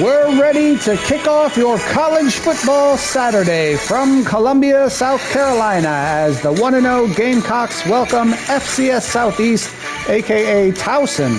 We're ready to kick off your college football Saturday from Columbia, South Carolina, as the 1-0 Gamecocks welcome FCS Southeast, aka Towson.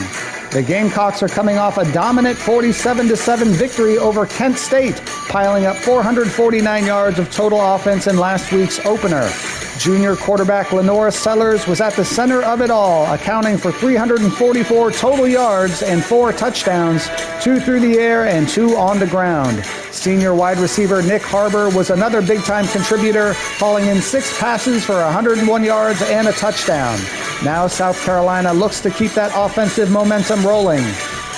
The Gamecocks are coming off a dominant 47-7 victory over Kent State, piling up 449 yards of total offense in last week's opener. Junior quarterback Lenora Sellers was at the center of it all, accounting for 344 total yards and 4 touchdowns, 2 through the air and 2 on the ground. Senior wide receiver Nick Harbour was another big-time contributor, hauling in 6 passes for 101 yards and a touchdown. Now South Carolina looks to keep that offensive momentum rolling.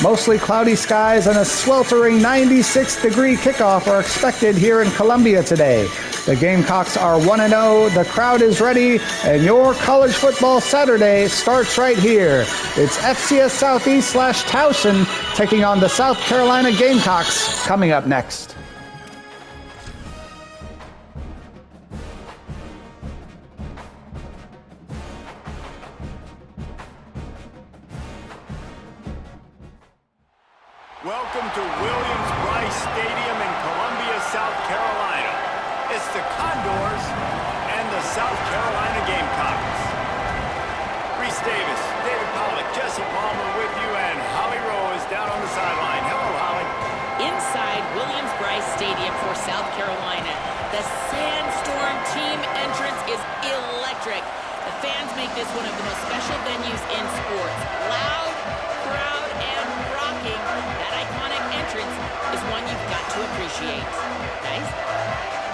Mostly cloudy skies and a sweltering 96-degree kickoff are expected here in Columbia today. The Gamecocks are 1-0, the crowd is ready, and your college football Saturday starts right here. It's FCS Southeast / Towson taking on the South Carolina Gamecocks coming up next. Welcome to Williams-Brice Stadium in Columbia, South Carolina. It's the Condors and the South Carolina Gamecocks. Reese Davis, David Pollock, Jesse Palmer with you, and Holly Rowe is down on the sideline. Hello, Holly. Inside Williams-Brice Stadium for South Carolina, the Sandstorm team entrance is electric. The fans make this one of the most special venues in sports. Loud, proud, and rocking. That iconic entrance is one you've got to appreciate. Guys?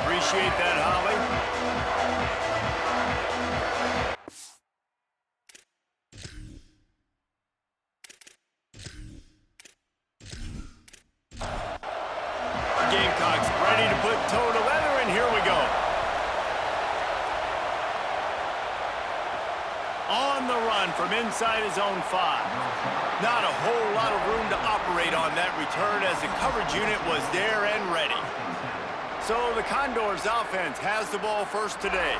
Appreciate that, Holly. Gamecocks ready to put toe to leather, and here we go. On the run from inside his own 5. Not a whole lot of room to operate on that return as the coverage unit was there and ready. So the Condors offense has the ball first today.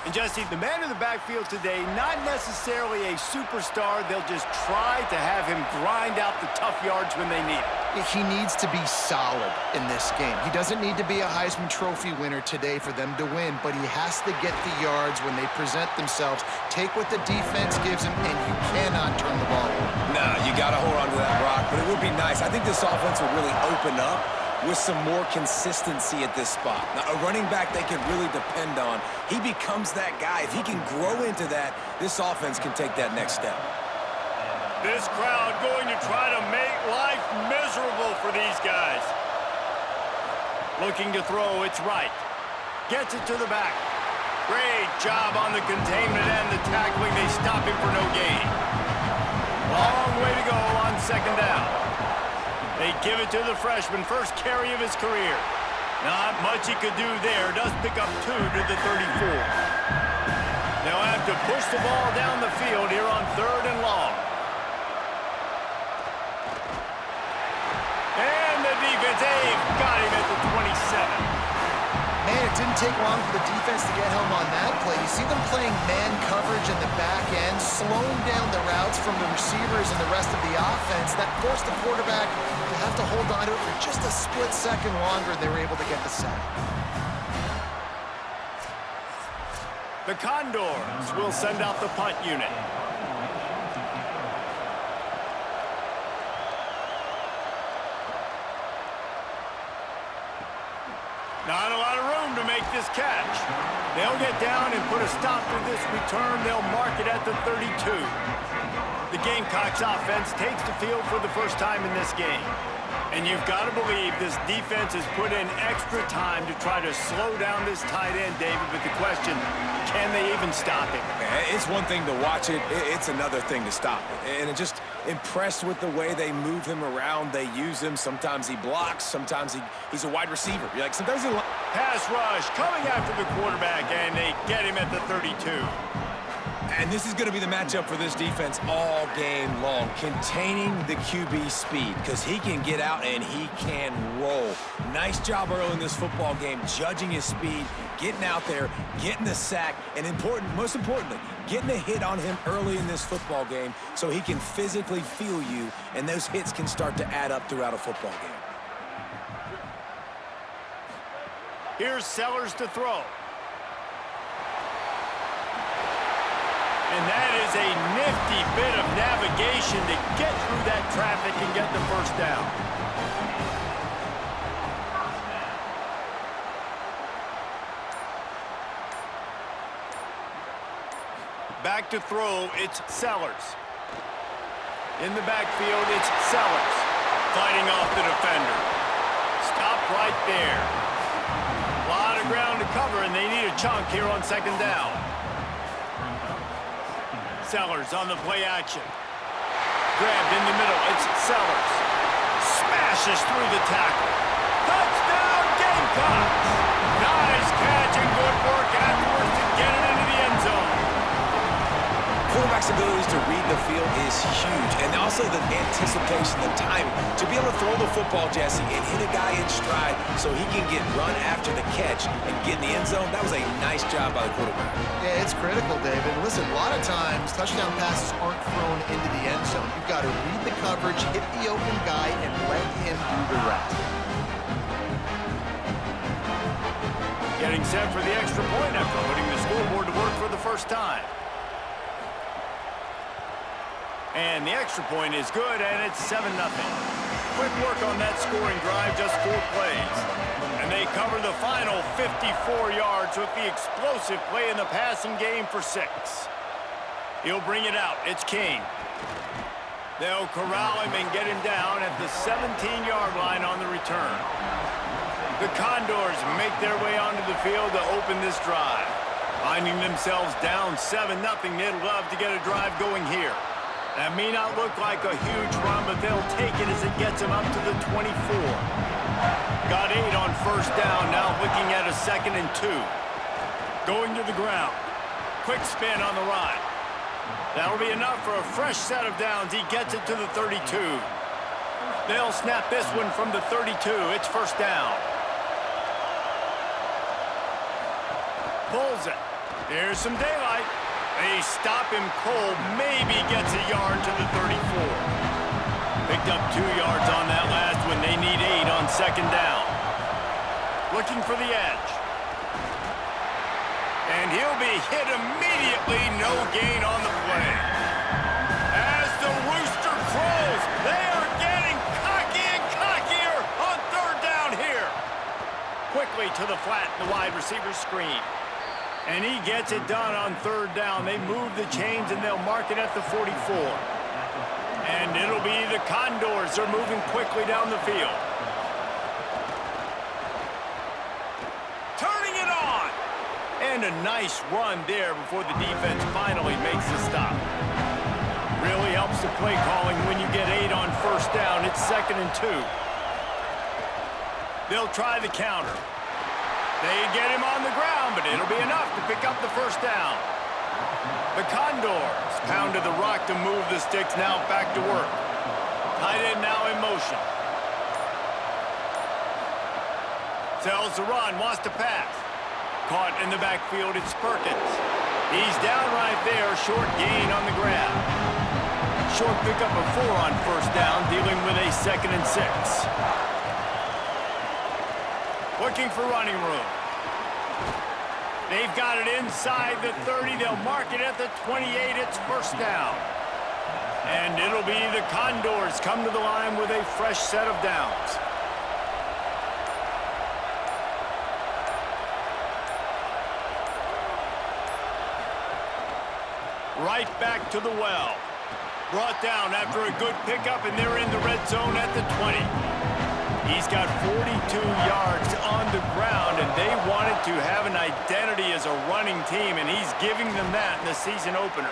And Jesse, the man in the backfield today, not necessarily a superstar. They'll just try to have him grind out the tough yards when they need it. He needs to be solid in this game. He doesn't need to be a Heisman Trophy winner today for them to win, but he has to get the yards when they present themselves. Take what the defense gives him, and you cannot turn the ball over. No, you got to hold on to that, Brock, but it would be nice. I think this offense will really open up with some more consistency at this spot. Now, a running back they can really depend on. He becomes that guy. If he can grow into that, this offense can take that next step. This crowd going to try to make life miserable for these guys. Looking to throw, it's right. Gets it to the back. Great job on the containment and the tackling. They stop him for no gain. Long way to go on second down. They give it to the freshman, first carry of his career. Not much he could do there. Does pick up 2 to the 34. They'll have to push the ball down the field here on 3rd and long. And the defense, they've got him at the 27. Man, it didn't take long for the defense to get home on that play. You see them playing man coverage in the back end, slowing down the routes from the receivers and the rest of the offense. That forced the quarterback to have to hold on to it for just a split second longer, and they were able to get the sack. The Condors will send out the punt unit. Not a lot of room to make this catch. They'll get down and put a stop to this return. They'll mark it at the 32. The Gamecocks offense takes the field for the first time in this game. And you've got to believe this defense has put in extra time to try to slow down this tight end, David. But the question, can they even stop him? It's one thing to watch it. It's another thing to stop it. And just impressed with the way they move him around. They use him. Sometimes he blocks. Sometimes he's a wide receiver. You're like, sometimes he... Pass rush coming after the quarterback, and they get him at the 32. And this is going to be the matchup for this defense all game long, containing the QB speed, because he can get out and he can roll. Nice job early in this football game, judging his speed, getting out there, getting the sack, and most importantly, getting a hit on him early in this football game so he can physically feel you, and those hits can start to add up throughout a football game. Here's Sellers to throw. And that is a nifty bit of navigation to get through that traffic and get the first down. Back to throw, it's Sellers. In the backfield, it's Sellers. Fighting off the defender. Stop right there. A lot of ground to cover, and they need a chunk here on second down. Sellers on the play action. Grabbed in the middle, it's Sellers. Smashes through the tackle. Touchdown, Gamecocks! Nice catch and good work afterwards to get it into the end zone. Quarterback's abilities to read the field is huge, and also the anticipation, the timing. To be able to throw the football, Jesse, and hit a guy in stride so he can get run after the catch and get in the end zone, that was a nice job by the quarterback. Yeah, it's critical, David. Listen, a lot of times, touchdown passes aren't thrown into the end zone. You've got to read the coverage, hit the open guy, and let him do the rest. Getting set for the extra point after putting the scoreboard to work for the first time. And the extra point is good, and it's 7-0. Quick work on that scoring drive, just 4 plays. And they cover the final 54 yards with the explosive play in the passing game for 6. He'll bring it out. It's King. They'll corral him and get him down at the 17-yard line on the return. The Condors make their way onto the field to open this drive. Finding themselves down 7-0, they'd love to get a drive going here. That may not look like a huge run, but they'll take it as it gets them up to the 24. Got 8 on first down, now looking at a 2nd and 2. Going to the ground. Quick spin on the right. That'll be enough for a fresh set of downs. He gets it to the 32. They'll snap this one from the 32. It's first down. Pulls it. Here's some daylight. They stop him cold, maybe gets a yard to the 34. Picked up 2 yards on that last one. They need 8 on second down. Looking for the edge. And he'll be hit immediately, no gain on the play. As the rooster crows, they are getting cocky and cockier on third down here. Quickly to the flat, the wide receiver screen. And he gets it done on third down. They move the chains, and they'll mark it at the 44. And it'll be the Condors. They're moving quickly down the field. Turning it on! And a nice run there before the defense finally makes the stop. Really helps the play calling when you get 8 on first down. It's 2nd and 2. They'll try the counter. They get him on the ground, but it'll be enough to pick up the first down. The Condors pounded the rock to move the sticks, now back to work. Tight end now in motion. Tells the run, wants to pass. Caught in the backfield, it's Perkins. He's down right there, short gain on the grab. Short pickup of 4 on first down, dealing with a 2nd and 6. Looking for running room. They've got it inside the 30. They'll mark it at the 28. It's first down. And it'll be the Condors come to the line with a fresh set of downs. Right back to the well. Brought down after a good pickup, and they're in the red zone at the 20. He's got 42 yards on the ground, and they wanted to have an identity as a running team, and he's giving them that in the season opener.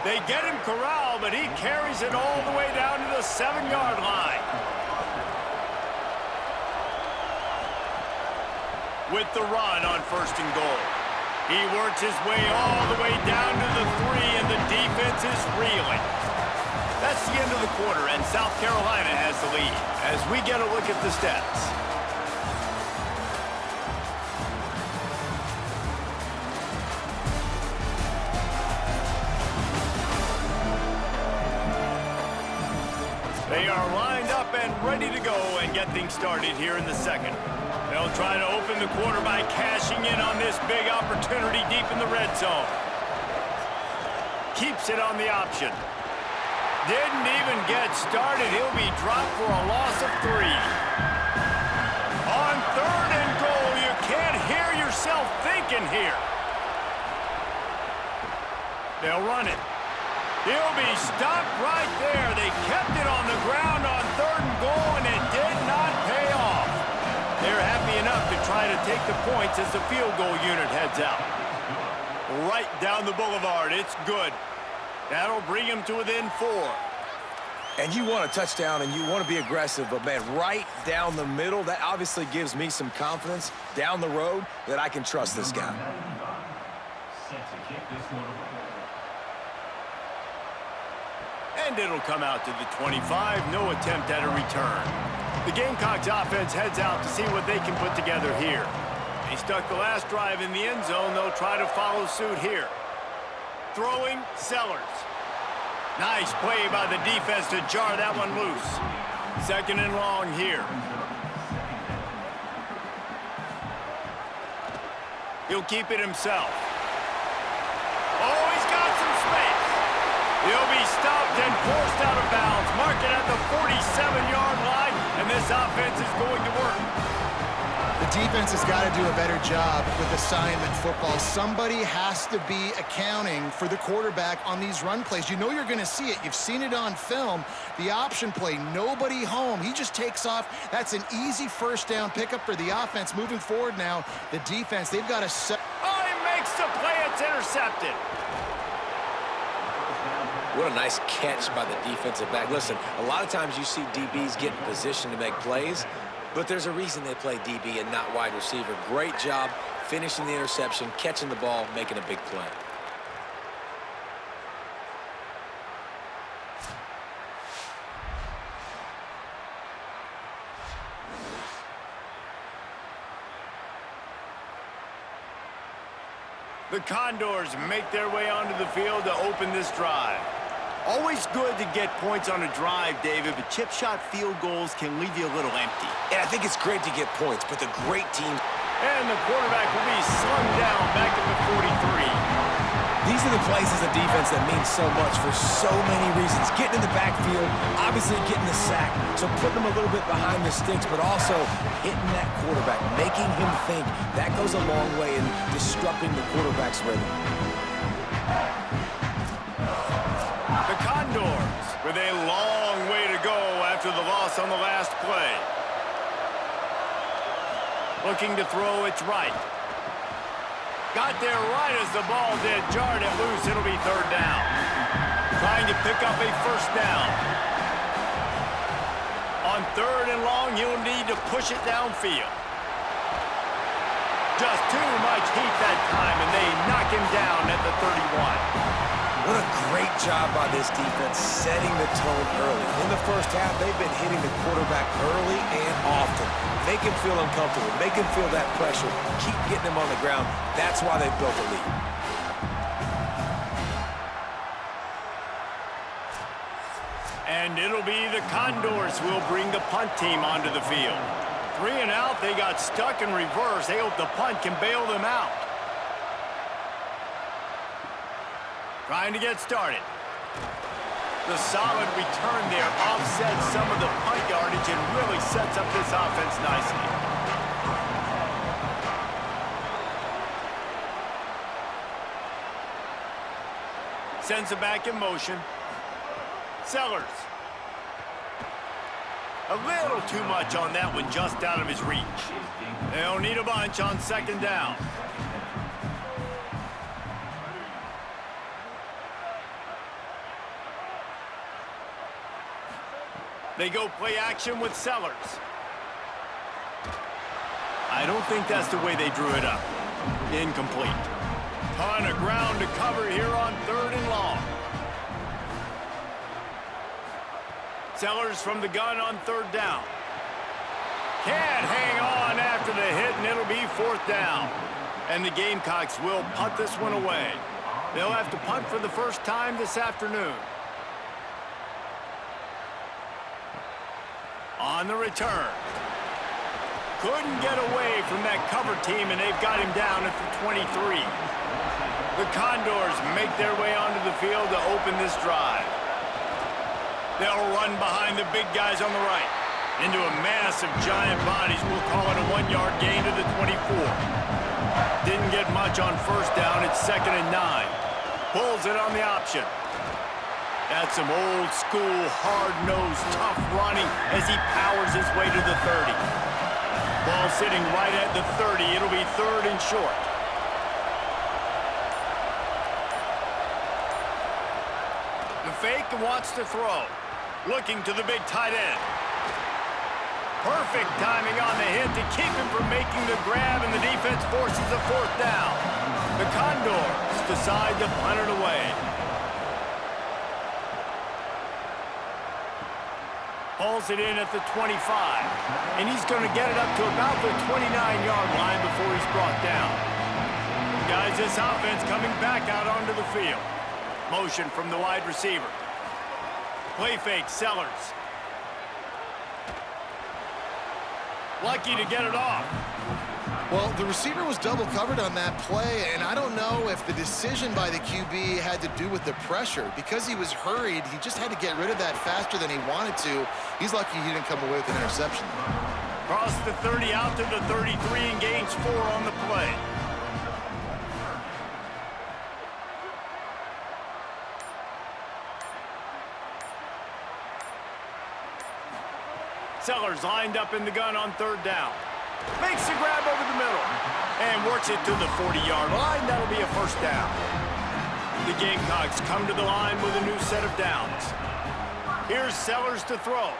They get him corralled, but he carries it all the way down to the 7-yard line. With the run on first and goal. He works his way all the way down to the 3, and the defense is reeling. That's the end of the quarter, and South Carolina has the lead as we get a look at the stats. They are lined up and ready to go and get things started here in the second. They'll try to open the quarter by cashing in on this big opportunity deep in the red zone. Keeps it on the option. Didn't even get started. He'll be dropped for a loss of 3. On 3rd and goal, you can't hear yourself thinking here. They'll run it. He'll be stopped right there. They kept it on the ground on 3rd and goal, and it did not pay off. They're happy enough to try to take the points as the field goal unit heads out. Right down the boulevard. It's good. That'll bring him to within 4. And you want a touchdown and you want to be aggressive, but, man, right down the middle, that obviously gives me some confidence down the road that I can trust this guy. And it'll come out to the 25. No attempt at a return. The Gamecocks offense heads out to see what they can put together here. They stuck the last drive in the end zone. They'll try to follow suit here. Throwing, Sellers. Nice play by the defense to jar that one loose. 2nd and long here. He'll keep it himself. Oh, he's got some space. He'll be stopped and forced out of bounds. Mark it at the 47-yard line, and this offense is going to work. The defense has got to do a better job with assignment football. Somebody has to be accounting for the quarterback on these run plays. You know you're going to see it. You've seen it on film. The option play, nobody home. He just takes off. That's an easy 1st down pickup for the offense. Moving forward now, the defense, they've got to set. Oh, he makes the play. It's intercepted. What a nice catch by the defensive back. Listen, a lot of times you see DBs get in position to make plays, but there's a reason they play DB and not wide receiver. Great job finishing the interception, catching the ball, making a big play. The Condors make their way onto the field to open this drive. Always good to get points on a drive, David, but chip shot field goals can leave you a little empty. And I think it's great to get points, but the great team. And the quarterback will be slung down back at the 43. These are the plays as a defense that mean so much for so many reasons. Getting in the backfield, obviously getting the sack, so putting them a little bit behind the sticks, but also hitting that quarterback, making him think. That goes a long way in disrupting the quarterback's rhythm. The Condors with a long way to go after the loss on the last play. Looking to throw, it's right. Got there right as the ball did. Jarred it loose. It'll be 3rd down. Trying to pick up a 1st down. On 3rd and long, he'll need to push it downfield. Just too much heat that time, and they knock him down at the 31. What a great job by this defense setting the tone early. In the 1st half, they've been hitting the quarterback early and often. Make him feel uncomfortable. Make him feel that pressure. Keep getting him on the ground. That's why they've built a lead. And it'll be the Condors who will bring the punt team onto the field. 3 and out, they got stuck in reverse. They hope the punt can bail them out. Trying to get started. The solid return there offsets some of the punt yardage and really sets up this offense nicely. Sends it back in motion. Sellers. A little too much on that one, just out of his reach. They'll need a bunch on 2nd down. They go play action with Sellers. I don't think that's the way they drew it up. Incomplete. Ton of ground to cover here on 3rd and long. Sellers from the gun on 3rd down. Can't hang on after the hit, and it'll be 4th down. And the Gamecocks will punt this one away. They'll have to punt for the first time this afternoon. On the return. Couldn't get away from that cover team, and they've got him down at the 23. The Condors make their way onto the field to open this drive. They'll run behind the big guys on the right. Into a mass of giant bodies. We'll call it a 1-yard gain to the 24. Didn't get much on first down. It's 2nd and 9. Pulls it on the option. That's some old school, hard-nosed, tough running as he powers his way to the 30. Ball sitting right at the 30. It'll be 3rd and short. The fake wants to throw. Looking to the big tight end. Perfect timing on the hit to keep him from making the grab, and the defense forces a 4th down. The Condors decide to punt it away. Hauls it in at the 25, and he's going to get it up to about the 29-yard line before he's brought down. Guys, this offense coming back out onto the field. Motion from the wide receiver. Play fake, Sellers. Lucky to get it off. Well, the receiver was double covered on that play, and I don't know if the decision by the QB had to do with the pressure. Because he was hurried, he just had to get rid of that faster than he wanted to. He's lucky he didn't come away with an interception. Cross the 30 out to the 33 and gains 4 on the play. Sellers lined up in the gun on 3rd down. Makes the grab over the middle and works it to the 40-yard line. That'll be a 1st down. The Gamecocks come to the line with a new set of downs. Here's Sellers to throw.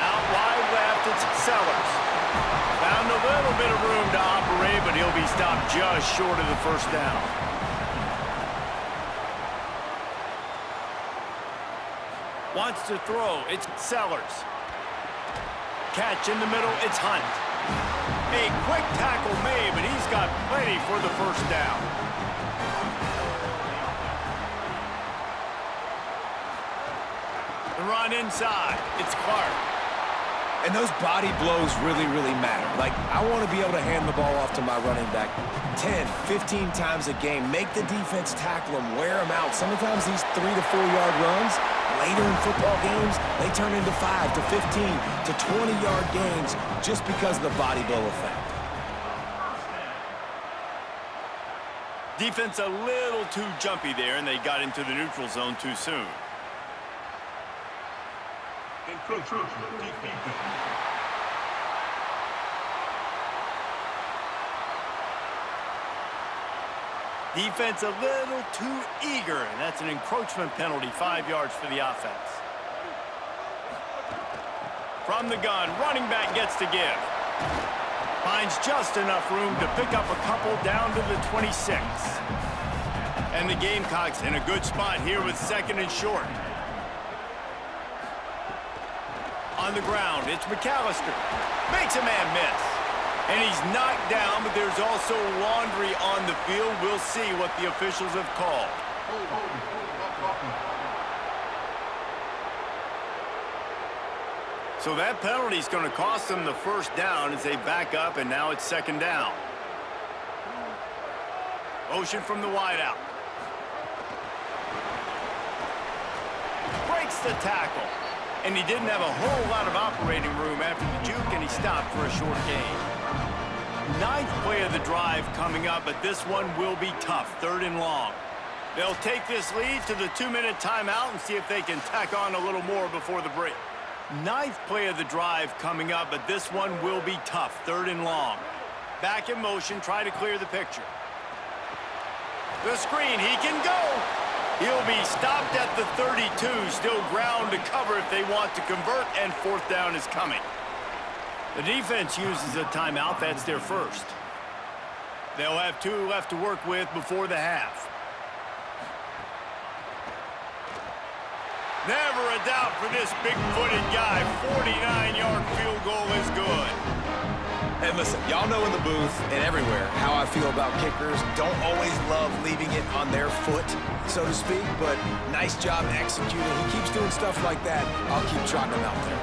Out wide left, it's Sellers. Found a little bit of room to operate, but he'll be stopped just short of the 1st down. Wants to throw, it's Sellers. Catch in the middle, it's Hunt. A quick tackle made, but he's got plenty for the 1st down. The run inside, it's Clark. And those body blows really, really matter. Like, I want to be able to hand the ball off to my running back 10, 15 times a game. Make the defense tackle them, wear them out. Sometimes these 3 to 4 yard runs, later in football games, they turn into 5 to 15 to 20-yard gains just because of the body blow effect. Defense a little too jumpy there, and they got into the neutral zone too soon. Defense a little too eager, and that's an encroachment penalty, 5 yards for the offense. From the gun, running back gets to give. Finds just enough room to pick up a couple down to the 26. And the Gamecocks in a good spot here with 2nd and short. On the ground, it's McAllister. Makes a man miss. And he's knocked down, but there's also laundry on the field. We'll see what the officials have called. So that penalty is going to cost them the 1st down as they back up, and now it's 2nd down. Motion from the wideout. Breaks the tackle. And he didn't have a whole lot of operating room after the juke, and he stopped for a short gain. 9th play of the drive coming up, but this one will be tough, 3rd and long. They'll take this lead to the 2-minute timeout and see if they can tack on a little more before the break. 9th play of the drive coming up, but this one will be tough, 3rd and long. Back in motion, try to clear the picture. The screen, he can go. He'll be stopped at the 32, still ground to cover if they want to convert, and 4th down is coming. The defense uses a timeout. That's their 1st. They'll have 2 left to work with before the half. Never a doubt for this big-footed guy. 49-yard field goal is good. And listen, y'all know in the booth and everywhere how I feel about kickers. Don't always love leaving it on their foot, so to speak, but nice job executing. He keeps doing stuff like that. I'll keep trotting him out there.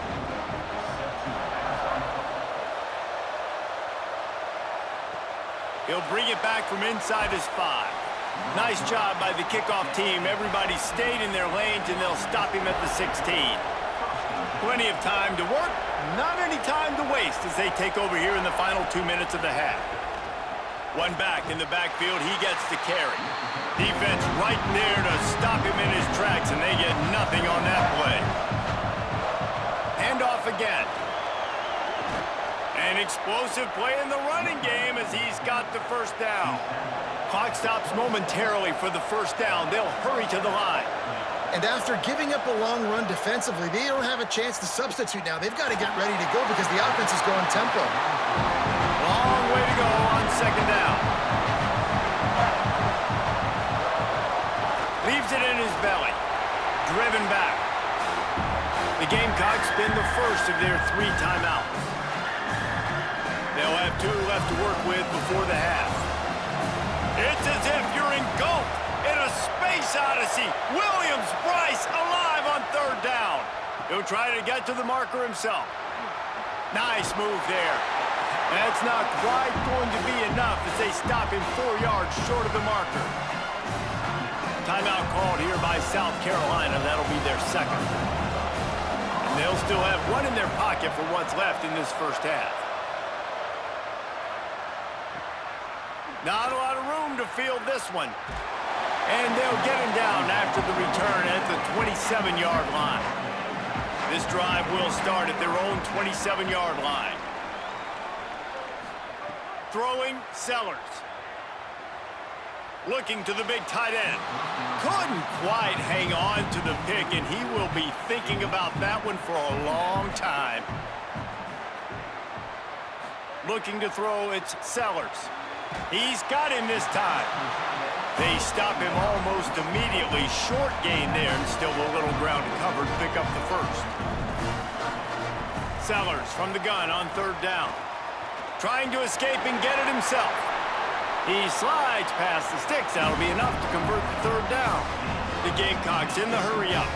He'll bring it back from inside his 5. Nice job by the kickoff team. Everybody stayed in their lanes, and they'll stop him at the 16. Plenty of time to work, not any time to waste as they take over here in the final 2 minutes of the half. One back in the backfield, he gets to carry. Defense right there to stop him in his tracks, and they get nothing on that play. Hand off again. An explosive play in the running game as he's got the first down. Clock stops momentarily for the first down. They'll hurry to the line. And after giving up a long run defensively, they don't have a chance to substitute now. They've got to get ready to go because the offense is going tempo. Long way to go on second down. Leaves it in his belly. Driven back. The Gamecocks spin the first of their 3 timeouts. They'll have 2 left to work with before the half. It's as if you're engulfed in a space odyssey. Williams-Brice alive on third down. He'll try to get to the marker himself. Nice move there. That's not quite going to be enough as they stop him 4 yards short of the marker. Timeout called here by South Carolina. That'll be their second. And they'll still have 1 in their pocket for what's left in this first half. Not a lot of room to field this one. And they'll get him down after the return at the 27-yard line. This drive will start at their own 27-yard line. Throwing, Sellers. Looking to the big tight end. Couldn't quite hang on to the pick, and he will be thinking about that one for a long time. Looking to throw, it's Sellers. He's got him this time. They stop him almost immediately. Short gain there, and still a little ground to cover to pick up the first. Sellers from the gun on third down. Trying to escape and get it himself. He slides past the sticks. That'll be enough to convert the third down. The Gamecocks in the hurry up.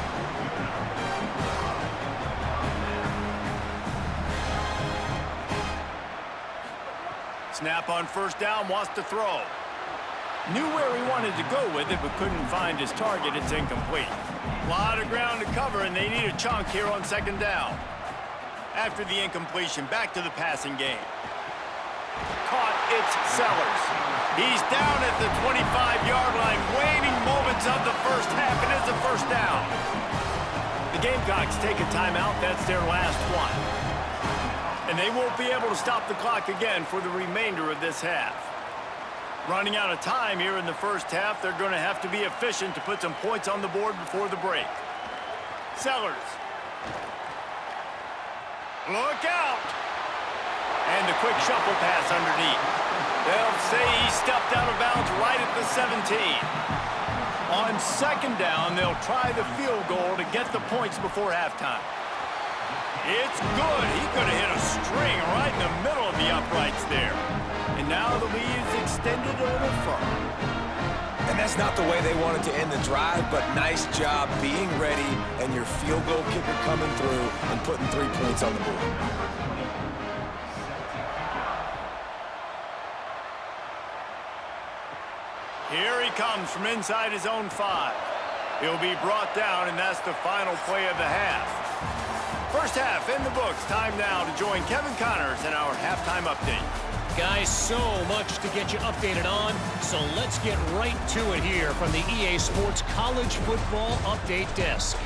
Snap on first down, wants to throw. Knew where he wanted to go with it, but couldn't find his target. It's incomplete. A lot of ground to cover, and they need a chunk here on second down. After the incompletion, back to the passing game. Caught, it's Sellers. He's down at the 25-yard line, waning moments of the first half, and it's a first down. The Gamecocks take a timeout. That's their last one. And they won't be able to stop the clock again for the remainder of this half. Running out of time here in the first half, they're going to have to be efficient to put some points on the board before the break. Sellers. Look out! And the quick shuffle pass underneath. They'll say he stepped out of bounds right at the 17. On second down, they'll try the field goal to get the points before halftime. It's good. He could have hit a string right in the middle of the uprights there. And now the lead is extended a little further. And that's not the way they wanted to end the drive, but nice job being ready and your field goal kicker coming through and putting 3 points on the board. Here he comes from inside his own 5. He'll be brought down, and that's the final play of the half. First half in the books. Time now to join Kevin Connors in our halftime update. Guys, so much to get you updated on, so let's get right to it here from the EA Sports College Football Update Desk.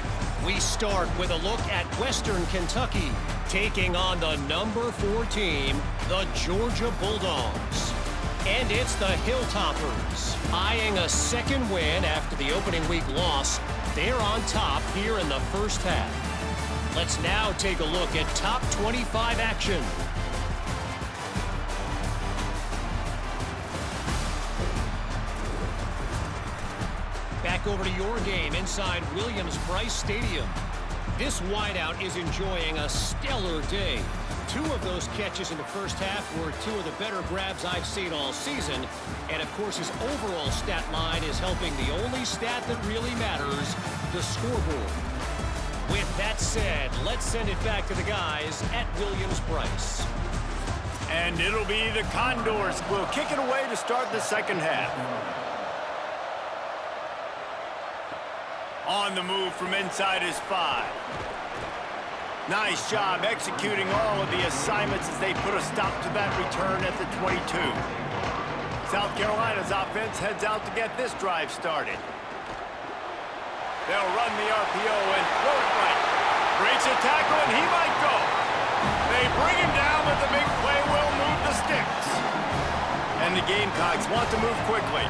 We start with a look at Western Kentucky, taking on the number 4 team, the Georgia Bulldogs. And it's the Hilltoppers, eyeing a second win after the opening week loss. They're on top here in the first half. Let's now take a look at top 25 action. Back over to your game inside Williams-Brice Stadium. This wideout is enjoying a stellar day. 2 of those catches in the first half were 2 of the better grabs I've seen all season. And, of course, his overall stat line is helping the only stat that really matters, the scoreboard. With that said, let's send it back to the guys at Williams-Brice. And it'll be the Condors will kick it away to start the second half. On the move from inside his 5. Nice job executing all of the assignments as they put a stop to that return at the 22. South Carolina's offense heads out to get this drive started. They'll run the RPO and throw it right. Breaks a tackle and he might go. They bring him down, but the big play will move the sticks. And the Gamecocks want to move quickly.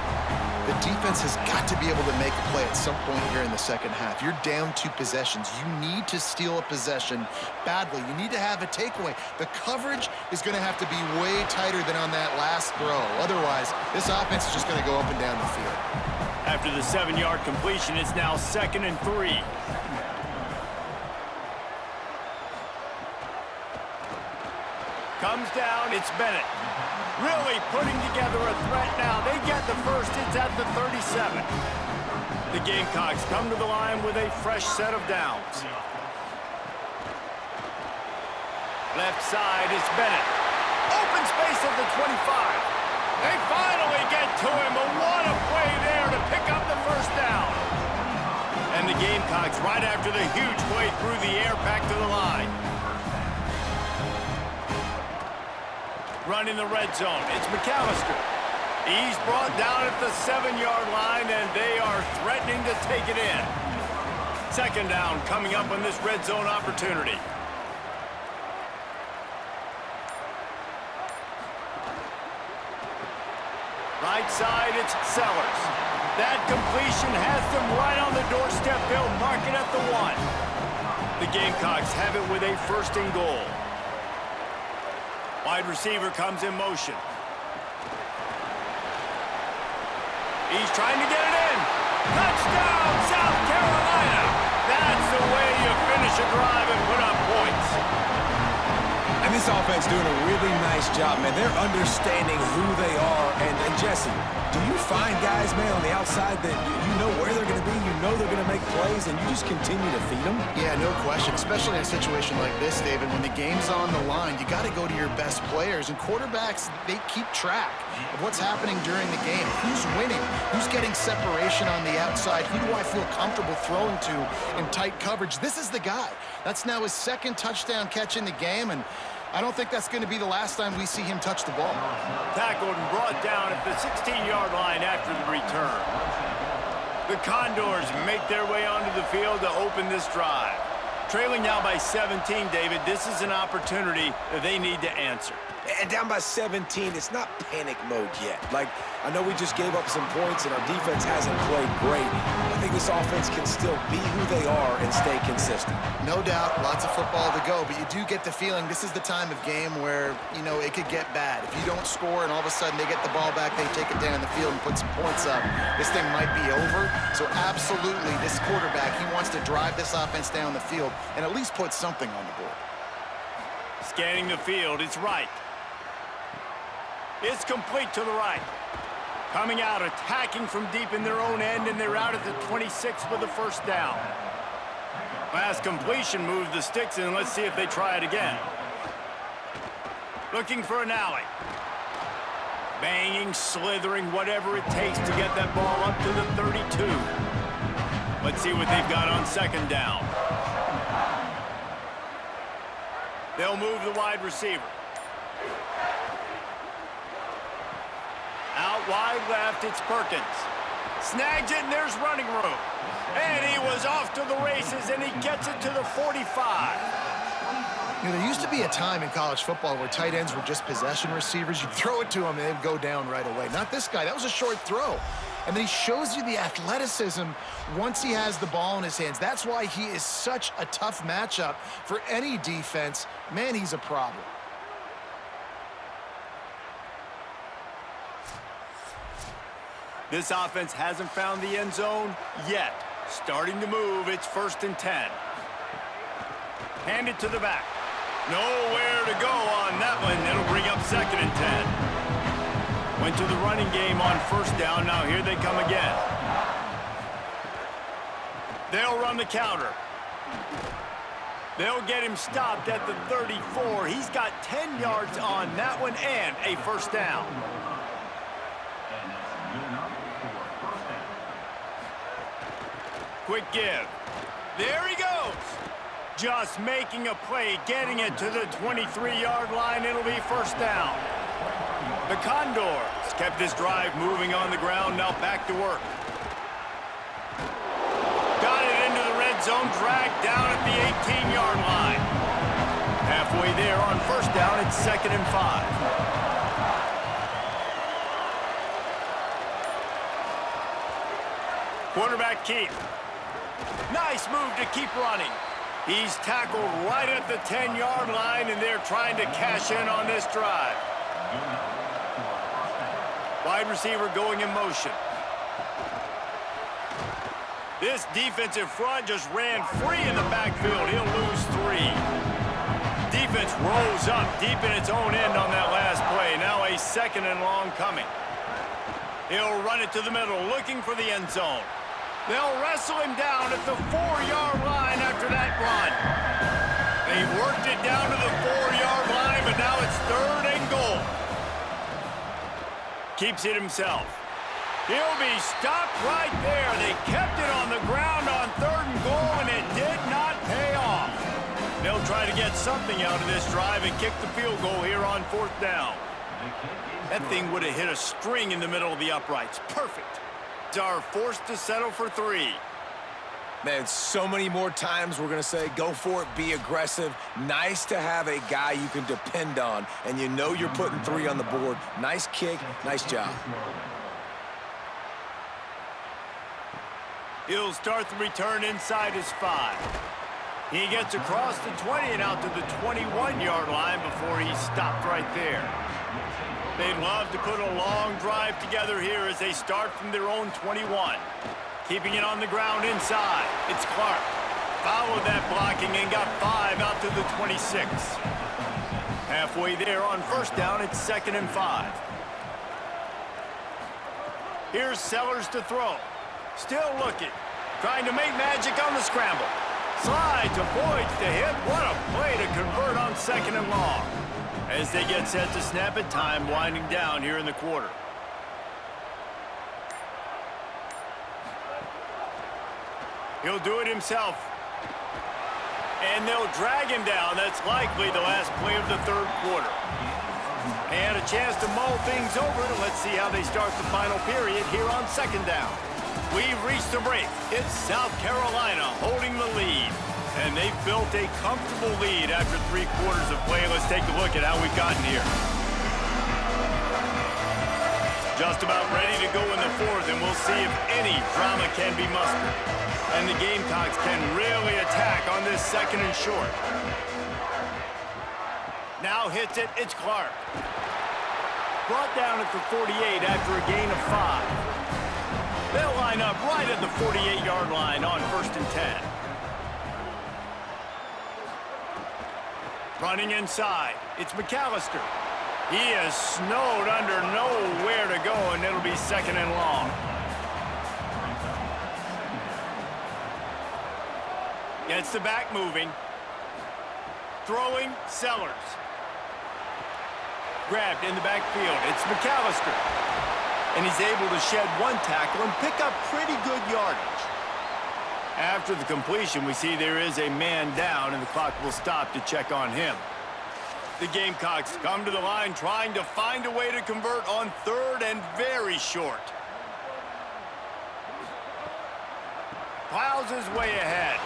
The defense has got to be able to make a play at some point here in the second half. You're down 2 possessions. You need to steal a possession badly. You need to have a takeaway. The coverage is going to have to be way tighter than on that last throw. Otherwise, this offense is just going to go up and down the field. After the 7-yard completion, it's now 2nd and 3. Comes down, it's Bennett. Really putting together a threat now. They get the first, it's at the 37. The Gamecocks come to the line with a fresh set of downs. Left side is Bennett. Open space at the 25. They finally get to him, but what a play there to pick up the first down. And the Gamecocks, right after the huge play through the air, back to the line. Running the red zone, it's McAllister. He's brought down at the 7-yard line, and they are threatening to take it in. Second down coming up on this red zone opportunity. Right side, it's Sellers. That completion has them right on the doorstep. They'll mark it at the 1. The Gamecocks have it with a 1st and goal. Wide receiver comes in motion. He's trying to get it in. Touchdown, South Carolina! That's the way you finish a drive and put up points. And this offense doing a really nice job, man. They're understanding who they are. And Jesse, do you find guys, man, on the outside that you know where they're going to be, you know they're going to make plays, and you just continue to feed them? Yeah, no question, especially in a situation like this, David. When the game's on the line, you got to go to your best players. And quarterbacks, they keep track of what's happening during the game. Who's winning? Who's getting separation on the outside? Who do I feel comfortable throwing to in tight coverage? This is the guy. That's now his 2nd touchdown catch in the game, and I don't think that's going to be the last time we see him touch the ball. Tackled and brought down at the 16-yard line after the return. The Condors make their way onto the field to open this drive. Trailing now by 17, David, this is an opportunity that they need to answer. And down by 17, it's not panic mode yet. Like, I know we just gave up some points and our defense hasn't played great. I think this offense can still be who they are and stay consistent. No doubt, lots of football to go, but you do get the feeling this is the time of game where, you know, it could get bad. If you don't score and all of a sudden they get the ball back, they take it down the field and put some points up, this thing might be over. So absolutely, this quarterback, he wants to drive this offense down the field and at least put something on the board. Scanning the field, it's right. It's complete to the right. Coming out, attacking from deep in their own end, and they're out at the 26 with the first down. Last completion moves the sticks in. Let's see if they try it again. Looking for an alley. Banging, slithering, whatever it takes to get that ball up to the 32. Let's see what they've got on second down. They'll move the wide receiver. Out wide left, it's Perkins. Snags it, and there's running room. And he was off to the races, and he gets it to the 45. You know, there used to be a time in college football where tight ends were just possession receivers. You'd throw it to him, and they'd go down right away. Not this guy. That was a short throw. And then he shows you the athleticism once he has the ball in his hands. That's why he is such a tough matchup for any defense. Man, he's a problem. This offense hasn't found the end zone yet. Starting to move, it's 1st and 10. Hand it to the back. Nowhere to go on that one. It'll bring up 2nd and 10. Went to the running game on 1st down. Now here they come again. They'll run the counter. They'll get him stopped at the 34. He's got 10 yards on that one and a first down. Quick give. There he goes. Just making a play, getting it to the 23-yard line. It'll be first down. The Condors kept this drive moving on the ground. Now back to work. Got it into the red zone, dragged down at the 18-yard line. Halfway there on first down, it's 2nd and 5. Quarterback keep. Nice move to keep running. He's tackled right at the 10-yard line, and they're trying to cash in on this drive. Wide receiver going in motion. This defensive front just ran free in the backfield. He'll lose 3. Defense rolls up deep in its own end on that last play. Now a 2nd and long coming. He'll run it to the middle, looking for the end zone. They'll wrestle him down at the 4-yard line after that run. They've worked it down to the 4-yard line, but now it's 3rd and goal. Keeps it himself. He'll be stopped right there. They kept it on the ground on 3rd and goal, and it did not pay off. They'll try to get something out of this drive and kick the field goal here on 4th down. That thing would have hit a string in the middle of the uprights. Perfect. Are forced to settle for 3. Man, so many more times we're going to say, go for it, be aggressive. Nice to have a guy you can depend on, and you know you're putting 3 on the board. Nice kick, nice job. He'll start the return inside his 5. He gets across the 20 and out to the 21-yard line before he's stopped right there. They'd love to put a long drive together here as they start from their own 21. Keeping it on the ground inside. It's Clark. Followed that blocking and got 5 out to the 26. Halfway there on first down, it's 2nd and 5. Here's Sellers to throw. Still looking. Trying to make magic on the scramble. Slides, avoids the hit. What a play to convert on 2nd and long. As they get set to snap it, time winding down here in the quarter. He'll do it himself. And they'll drag him down. That's likely the last play of the 3rd quarter. And a chance to mull things over. Let's see how they start the final period here on 2nd down. We've reached the break. It's South Carolina holding the lead. And they've built a comfortable lead after 3 quarters of play. Let's take a look at how we've gotten here. Just about ready to go in the 4th, and we'll see if any drama can be mustered. And the Gamecocks can really attack on this 2nd and short. Now hits it, it's Clark. Brought down at the 48 after a gain of 5. They'll line up right at the 48-yard line on 1st and 10. Running inside, it's McAllister. He is snowed under, nowhere to go, and it'll be 2nd and long. Gets the back moving. Throwing, Sellers. Grabbed in the backfield, it's McAllister. And he's able to shed 1 tackle and pick up pretty good yardage. After the completion, we see there is a man down, and the clock will stop to check on him. The Gamecocks come to the line trying to find a way to convert on 3rd and very short. Plows his way ahead.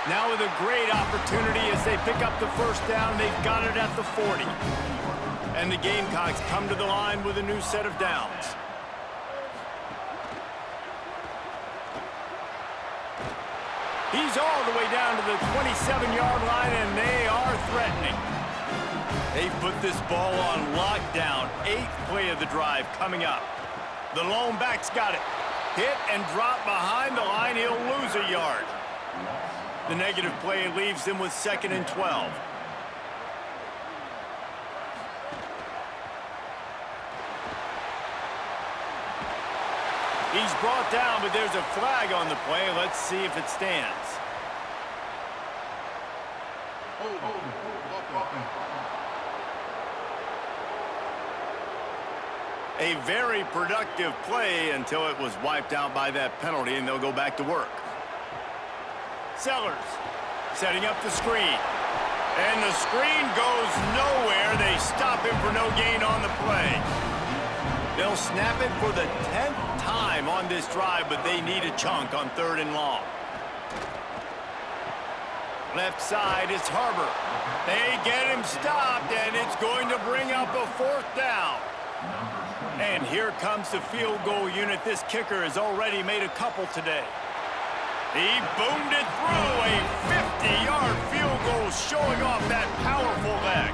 Now with a great opportunity as they pick up the first down. They've got it at the 40. And the Gamecocks come to the line with a new set of downs. He's all the way down to the 27-yard line, and they are threatening. They've put this ball on lockdown. 8th play of the drive coming up. The lone back's got it. Hit and drop behind the line. He'll lose a yard. The negative play leaves them with 2nd and 12. He's brought down, but there's a flag on the play. Let's see if it stands. A very productive play until it was wiped out by that penalty, and they'll go back to work. Sellers setting up the screen. And the screen goes nowhere. They stop him for no gain on the play. They'll snap it for the 10th time on this drive, but they need a chunk on 3rd and long. Left side, it's Harbor. They get him stopped, and it's going to bring up a 4th down. And here comes the field goal unit. This kicker has already made a couple today. He boomed it through. A 50-yard field goal showing off that powerful leg.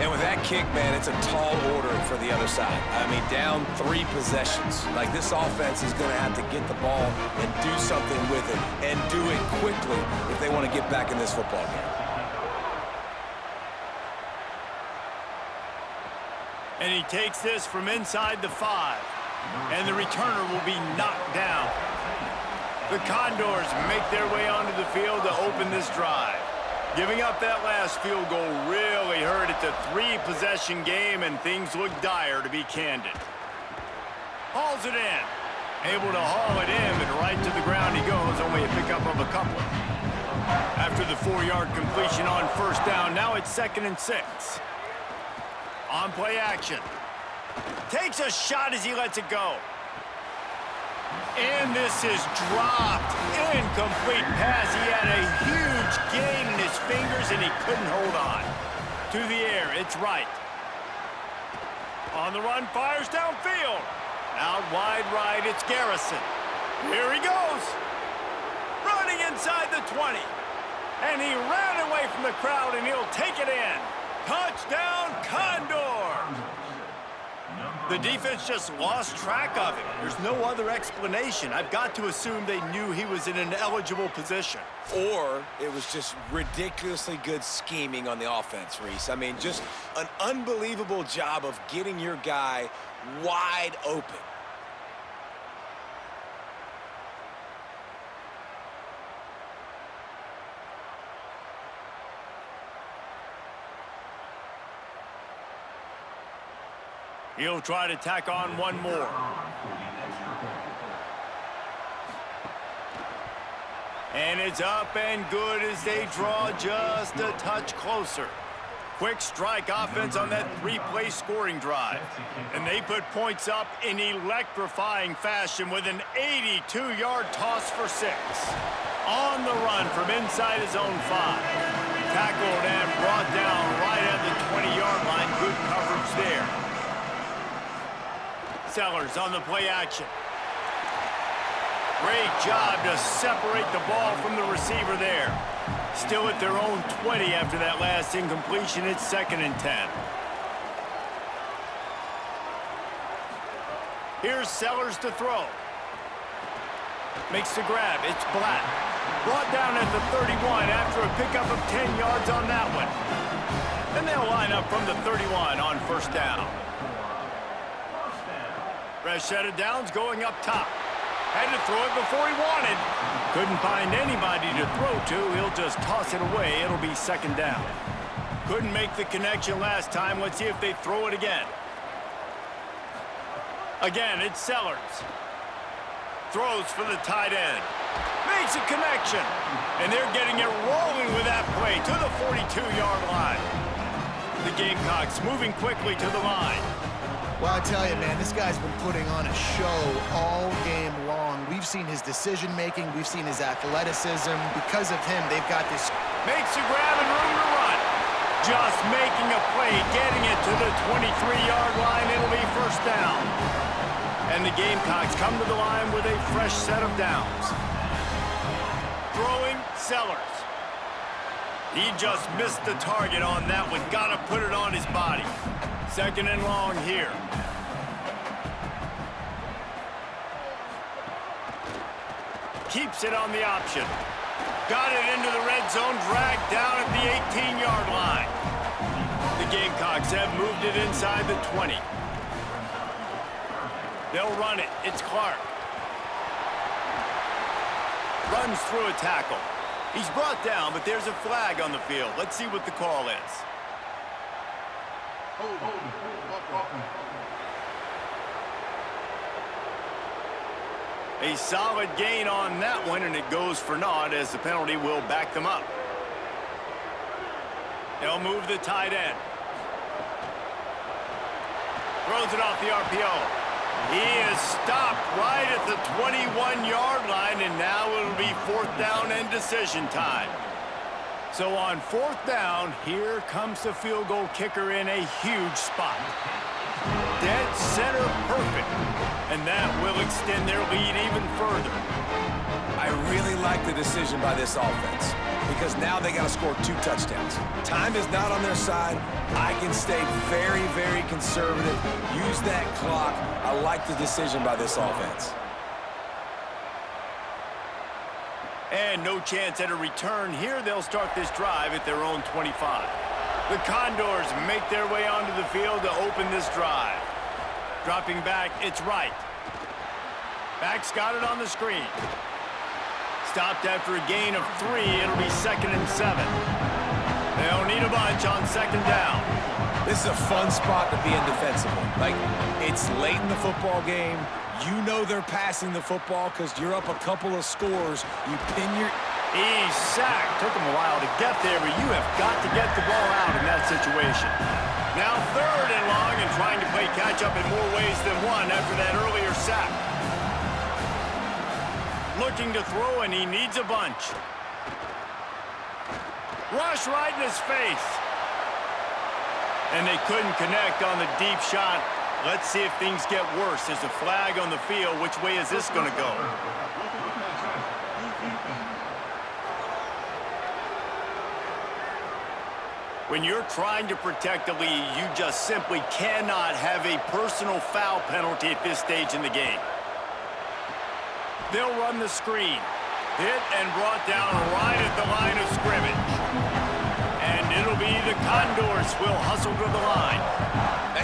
And with that kick, man, it's a tall order for the other side. I mean, down 3 possessions. Like, this offense is going to have to get the ball and do something with it, and do it quickly if they want to get back in this football game. And he takes this from inside the 5. And the returner will be knocked down. The Condors make their way onto the field to open this drive. Giving up that last field goal really hurt. It's a 3-possession game, and things look dire, to be candid. Hauls it in. Able to haul it in, but right to the ground he goes. Only a pickup of a couple. After the 4-yard completion on 1st down, now it's 2nd and 6. On play action. Takes a shot as he lets it go. And this is dropped. Incomplete pass. He had a huge gain in his fingers, and he couldn't hold on. To the air, it's right. On the run, fires downfield. Out wide right, it's Garrison. Here he goes. Running inside the 20. And he ran away from the crowd, and he'll take it in. Touchdown, Condors! The defense just lost track of him. There's no other explanation. I've got to assume they knew he was in an eligible position. Or it was just ridiculously good scheming on the offense, Reese. I mean, just an unbelievable job of getting your guy wide open. He'll try to tack on one more. And it's up and good as they draw just a touch closer. Quick strike offense on that 3-play scoring drive. And they put points up in electrifying fashion with an 82-yard toss for 6. On the run from inside his own 5. Tackled and brought down right at the 20-yard line. Good coverage there. Sellers on the play action. Great job to separate the ball from the receiver there. Still at their own 20 after that last incompletion. It's 2nd and 10. Here's Sellers to throw. Makes the grab. It's Black. Brought down at the 31 after a pickup of 10 yards on that one. And they'll line up from the 31 on 1st down. Fresh set of downs going up top. Had to throw it before he wanted. Couldn't find anybody to throw to. He'll just toss it away. It'll be 2nd down. Couldn't make the connection last time. Let's see if they throw it again. Again, it's Sellers. Throws for the tight end. Makes a connection. And they're getting it rolling with that play to the 42-yard line. The Gamecocks moving quickly to the line. Well, I tell you, man, this guy's been putting on a show all game long. We've seen his decision-making. We've seen his athleticism. Because of him, they've got this... Makes a grab and room to run. Just making a play, getting it to the 23-yard line. It'll be 1st down. And the Gamecocks come to the line with a fresh set of downs. Throwing, Sellers. He just missed the target on that one. Got to put it on his body. 2nd and long here. Keeps it on the option. Got it into the red zone, dragged down at the 18-yard line. The Gamecocks have moved it inside the 20. They'll run it. It's Clark. Runs through a tackle. He's brought down, but there's a flag on the field. Let's see what the call is. A solid gain on that one, and it goes for naught as the penalty will back them up. They'll move the tight end. Throws it off the RPO. He is stopped right at the 21-yard line, and now it'll be 4th down and decision time. So on 4th down, here comes the field goal kicker in a huge spot. Dead center perfect, and that will extend their lead even further. I really like the decision by this offense because now they got to score 2 touchdowns. Time is not on their side. I can stay very, very conservative. Use that clock. I like the decision by this offense. And no chance at a return here. They'll start this drive at their own 25. The Condors make their way onto the field to open this drive. Dropping back, it's right. Back's got it on the screen. Stopped after a gain of 3. It'll be 2nd and 7. They'll need a bunch on 2nd down. This is a fun spot to be in defensively. Like, it's late in the football game. You know they're passing the football because you're up a couple of scores. You pin your... He's sacked. Took him a while to get there, but you have got to get the ball out in that situation. Now 3rd and long and trying to play catch-up in more ways than one after that earlier sack. Looking to throw, and he needs a bunch. Rush right in his face. And they couldn't connect on the deep shot. Let's see if things get worse. There's a flag on the field. Which way is this going to go? When you're trying to protect the lead, you just simply cannot have a personal foul penalty at this stage in the game. They'll run the screen. Hit and brought down right at the line of scrimmage. And it'll be the Condors will hustle to the line.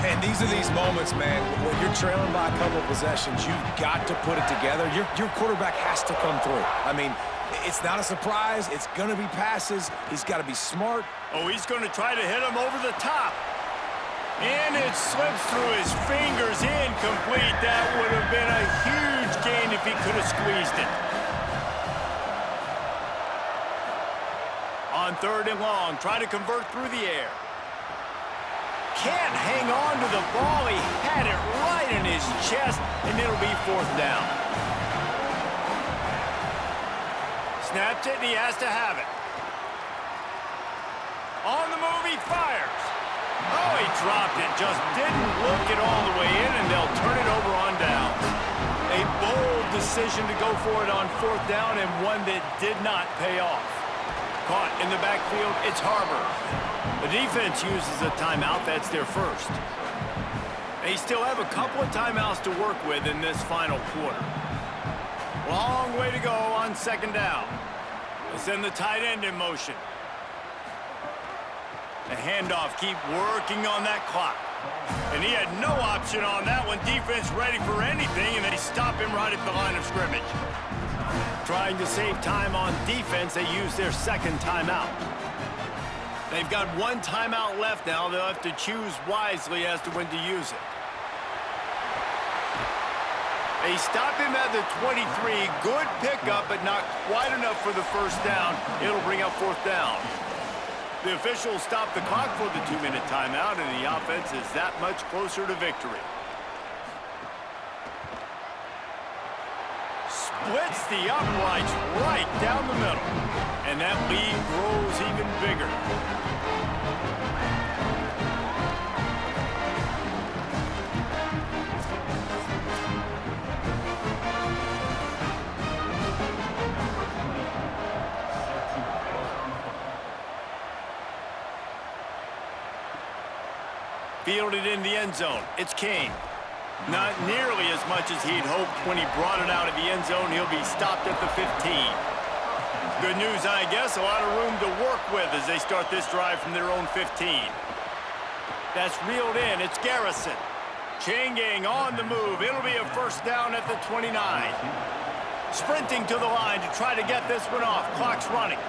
And these are these moments, man, when you're trailing by a couple of possessions, you've got to put it together. Your quarterback has to come through. I mean, it's not a surprise. It's going to be passes. He's got to be smart. Oh, he's going to try to hit him over the top. And it slips through his fingers, incomplete. That would have been a huge gain if he could have squeezed it. On 3rd and long, try to convert through the air. Can't hang on to the ball. He had it right in his chest, and it'll be 4th down. Snapped it, and he has to have it. On the move, he fires. Oh, he dropped it. Just didn't look it all the way in, and they'll turn it over on downs. A bold decision to go for it on 4th down, and one that did not pay off. Caught in the backfield, it's Harbor. The defense uses a timeout. That's their first. They still have a couple of timeouts to work with in this final quarter. Long way to go on 2nd down. They send the tight end in motion. The handoff, keep working on that clock. And he had no option on that one. Defense ready for anything, and they stop him right at the line of scrimmage. Trying to save time on defense, they use their 2nd timeout. They've got 1 timeout left now. They'll have to choose wisely as to when to use it. They stop him at the 23. Good pickup, but not quite enough for the 1st down. It'll bring up 4th down. The officials stop the clock for the 2-minute timeout, and the offense is that much closer to victory. Splits the uprights right down the middle, and that lead grows even bigger. Fielded in the end zone. It's Kane. Not nearly as much as he'd hoped when he brought it out of the end zone. He'll be stopped at the 15. Good news, I guess. A lot of room to work with as they start this drive from their own 15. That's reeled in. It's Garrison. Changing on the move. It'll be a 1st down at the 29. Sprinting to the line to try to get this one off. Clock's running.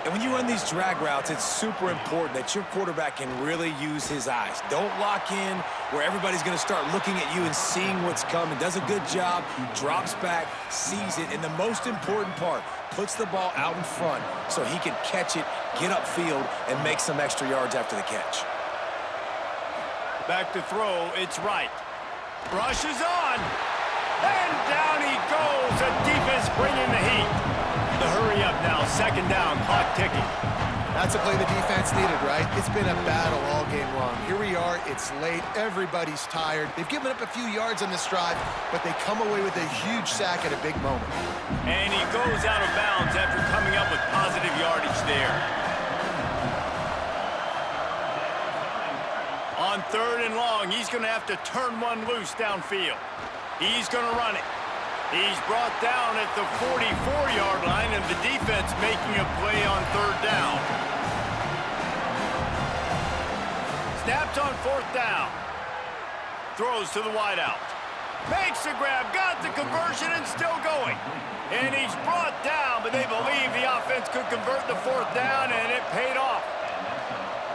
And when you run these drag routes, it's super important that your quarterback can really use his eyes. Don't lock in where everybody's going to start looking at you and seeing what's coming. Does a good job, drops back, sees it, and the most important part, puts the ball out in front so he can catch it, get upfield, and make some extra yards after the catch. Back to throw, it's right. Rushes on, and down he goes. The defense bringing the heat. The hurry up now, second down, clock ticking. That's a play the defense needed, right? It's been a battle all game long. Here we are, it's late, everybody's tired. They've given up a few yards on this drive, but they come away with a huge sack at a big moment. And he goes out of bounds after coming up with positive yardage there. On third and long, he's going to have to turn one loose downfield. He's going to run it. He's brought down at the 44-yard line, and the defense making a play on third down. Snaps on fourth down. Throws to the wideout. Makes the grab, got the conversion, and still going. And he's brought down, but they believe the offense could convert the fourth down, and it paid off.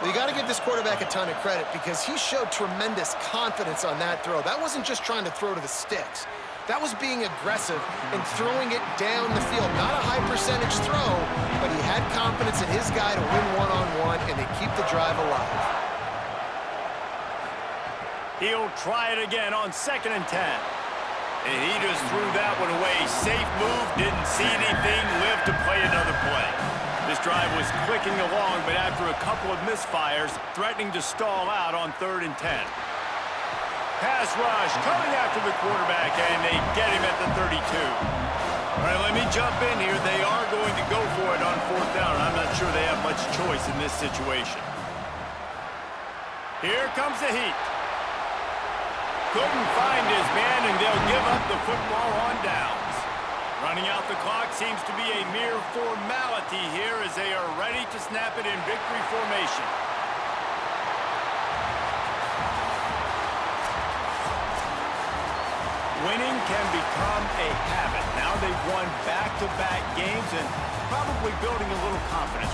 Well, you got to give this quarterback a ton of credit because he showed tremendous confidence on that throw. That wasn't just trying to throw to the sticks. That was being aggressive and throwing it down the field. Not a high percentage throw, but he had confidence in his guy to win one-on-one and to keep the drive alive. He'll try it again on 2nd and 10. And he just threw that one away. Safe move, didn't see anything, lived to play another play. This drive was clicking along, but after a couple of misfires, threatening to stall out on 3rd and 10. Pass rush coming after the quarterback, and they get him at the 32. All right, let me jump in here. They are going to go for it on fourth down. I'm not sure they have much choice in this situation. Here comes the heat. Couldn't find his man, and they'll give up the football on downs. Running out the clock seems to be a mere formality here as they are ready to snap it in victory formation. Winning can become a habit. Now they've won back-to-back games and probably building a little confidence.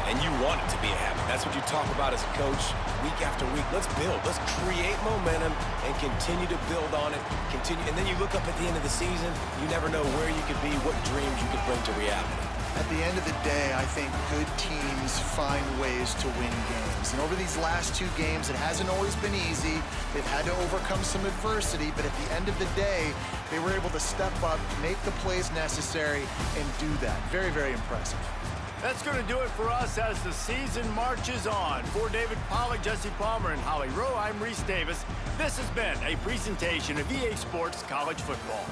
And you want it to be a habit. That's what you talk about as a coach week after week. Let's build. Let's create momentum and continue to build on it. And then you look up at the end of the season, you never know where you could be, what dreams you could bring to reality. At the end of the day, I think good teams find ways to win games. And over these last 2 games, it hasn't always been easy. They've had to overcome some adversity, but at the end of the day, they were able to step up, make the plays necessary, and do that. Very, very impressive. That's going to do it for us as the season marches on. For David Pollack, Jesse Palmer, and Holly Rowe, I'm Reese Davis. This has been a presentation of EA Sports College Football.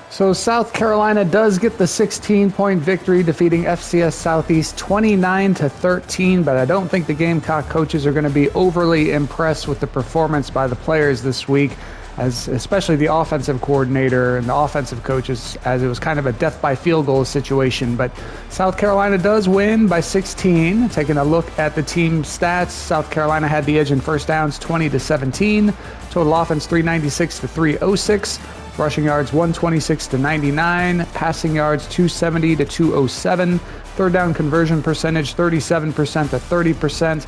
So South Carolina does get the 16-point victory, defeating FCS Southeast 29-13, but I don't think the Gamecock coaches are going to be overly impressed with the performance by the players this week, as especially the offensive coordinator and the offensive coaches, as it was kind of a death by field goal situation. But South Carolina does win by 16. Taking a look at the team stats, South Carolina had the edge in first downs 20-17, total offense 396-306. Rushing yards 126-99, passing yards 270-207, third down conversion percentage 37%-30%.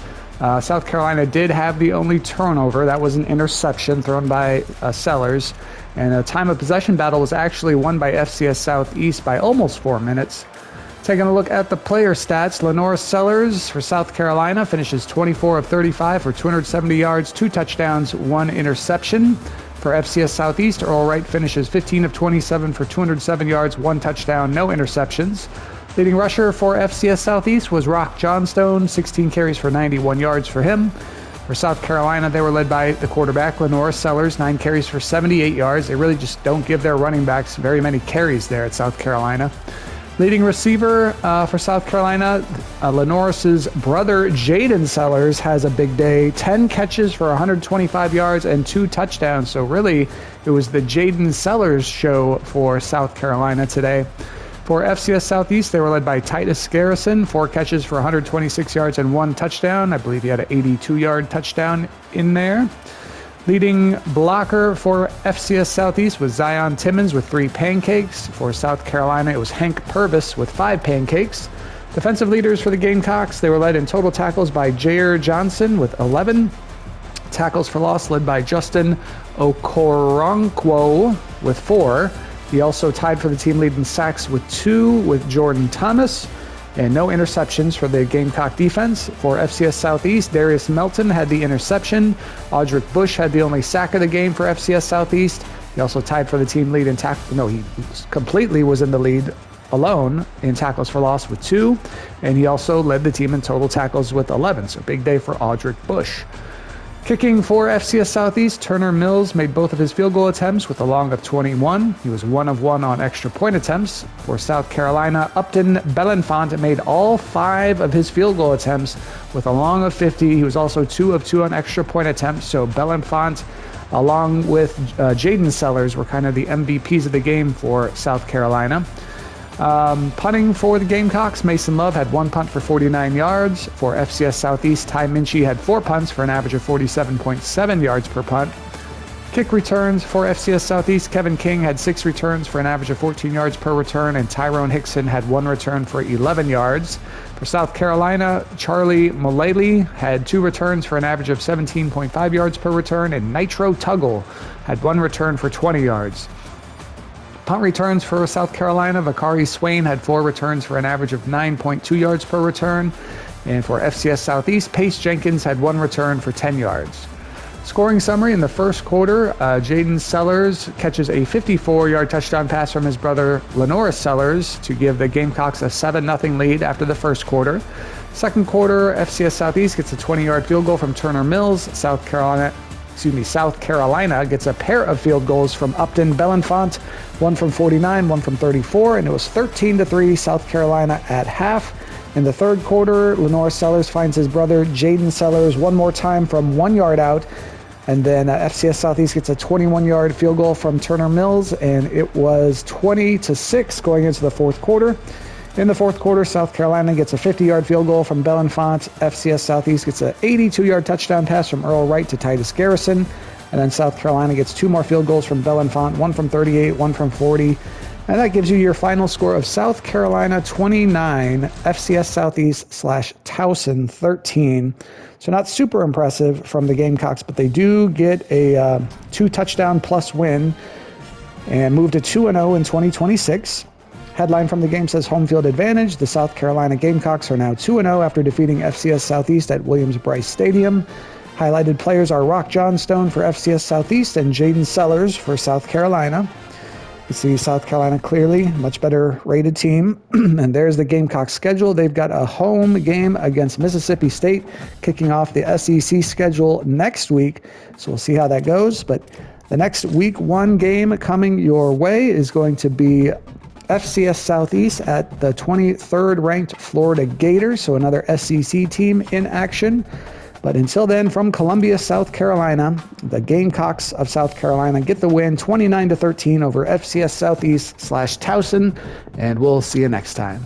South Carolina did have the only turnover. That was an interception thrown by Sellers. And a time of possession battle was actually won by FCS Southeast by almost 4 minutes. Taking a look at the player stats, Lenora Sellers for South Carolina finishes 24 of 35 for 270 yards, 2 touchdowns, 1 interception. For FCS Southeast, Earl Wright finishes 15 of 27 for 207 yards, 1 touchdown, no interceptions. Leading rusher for FCS Southeast was Rock Johnstone, 16 carries for 91 yards for him. For South Carolina, they were led by the quarterback, Lenora Sellers, 9 carries for 78 yards. They really just don't give their running backs very many carries there at South Carolina. Leading receiver for South Carolina, Lenoris's brother, Jaden Sellers, has a big day. 10 catches for 125 yards and 2 touchdowns. So really, it was the Jaden Sellers show for South Carolina today. For FCS Southeast, they were led by Titus Garrison, 4 catches for 126 yards and 1 touchdown. I believe he had an 82-yard touchdown in there. Leading blocker for FCS Southeast was Zion Timmons with 3 pancakes. For South Carolina, it was Hank Purvis with 5 pancakes. Defensive leaders for the Gamecocks, they were led in total tackles by Jair Johnson with 11. Tackles for loss led by Justin Okoronkwo with 4. He also tied for the team lead in sacks with 2 with Jordan Thomas. And no interceptions for the Gamecock defense. For FCS Southeast, Darius Melton had the interception. Audric Bush had the only sack of the game for FCS Southeast. He also tied for the team lead in tackles. No, he completely was in the lead alone in tackles for loss with 2. And he also led the team in total tackles with 11. So big day for Audric Bush. Kicking for FCS Southeast, Turner Mills made both of his field goal attempts with a long of 21. He was 1 of 1 on extra point attempts. For South Carolina, Upton Belenfant made all 5 of his field goal attempts with a long of 50. He was also 2 of 2 on extra point attempts. So Belenfant, along with Jaden Sellers, were kind of the MVPs of the game for South Carolina. Punting for the Gamecocks, Mason Love had 1 punt for 49 yards. For FCS Southeast, Ty Minchie had 4 punts for an average of 47.7 yards per punt. Kick returns for FCS Southeast, Kevin King had 6 returns for an average of 14 yards per return, and Tyrone Hickson had 1 return for 11 yards. For South Carolina, Charlie Mullally had 2 returns for an average of 17.5 yards per return, and Nitro Tuggle had 1 return for 20 yards. Punt returns for South Carolina, Vakari Swain had 4 returns for an average of 9.2 yards per return. And for FCS Southeast, Pace Jenkins had 1 return for 10 yards. Scoring summary in the first quarter, Jaden Sellers catches a 54-yard touchdown pass from his brother Lenoris Sellers to give the Gamecocks a 7-0 lead after the first quarter. Second quarter, FCS Southeast gets a 20-yard field goal from Turner Mills. South Carolina gets a pair of field goals from Upton Belenfant, 1 from 49, 1 from 34, and it was 13-3 South Carolina at half. In the third quarter, Lenoris Sellers finds his brother Jaden Sellers one more time from 1 yard out, and then FCS Southeast gets a 21-yard field goal from Turner Mills, and it was 20-6 going into the fourth quarter. In the fourth quarter, South Carolina gets a 50-yard field goal from Belenfant. FCS Southeast gets an 82-yard touchdown pass from Earl Wright to Titus Garrison. And then South Carolina gets 2 more field goals from Belenfant, 1 from 38, 1 from 40. And that gives you your final score of South Carolina 29, FCS Southeast / Towson 13. So not super impressive from the Gamecocks, but they do get a 2-touchdown plus win and move to 2-0 in 2026. Headline from the game says home field advantage. The South Carolina Gamecocks are now 2-0 after defeating FCS Southeast at Williams-Brice Stadium. Highlighted players are Rock Johnstone for FCS Southeast and Jaden Sellers for South Carolina. You see South Carolina clearly much better rated team. And there's the Gamecocks schedule. They've got a home game against Mississippi State kicking off the SEC schedule next week. So we'll see how that goes. But the next week 1 game coming your way is going to be FCS Southeast at the 23rd ranked Florida Gators, so another SEC team in action. But until then, from Columbia, South Carolina, the Gamecocks of South Carolina get the win 29-13 over FCS Southeast / Towson, and we'll see you next time.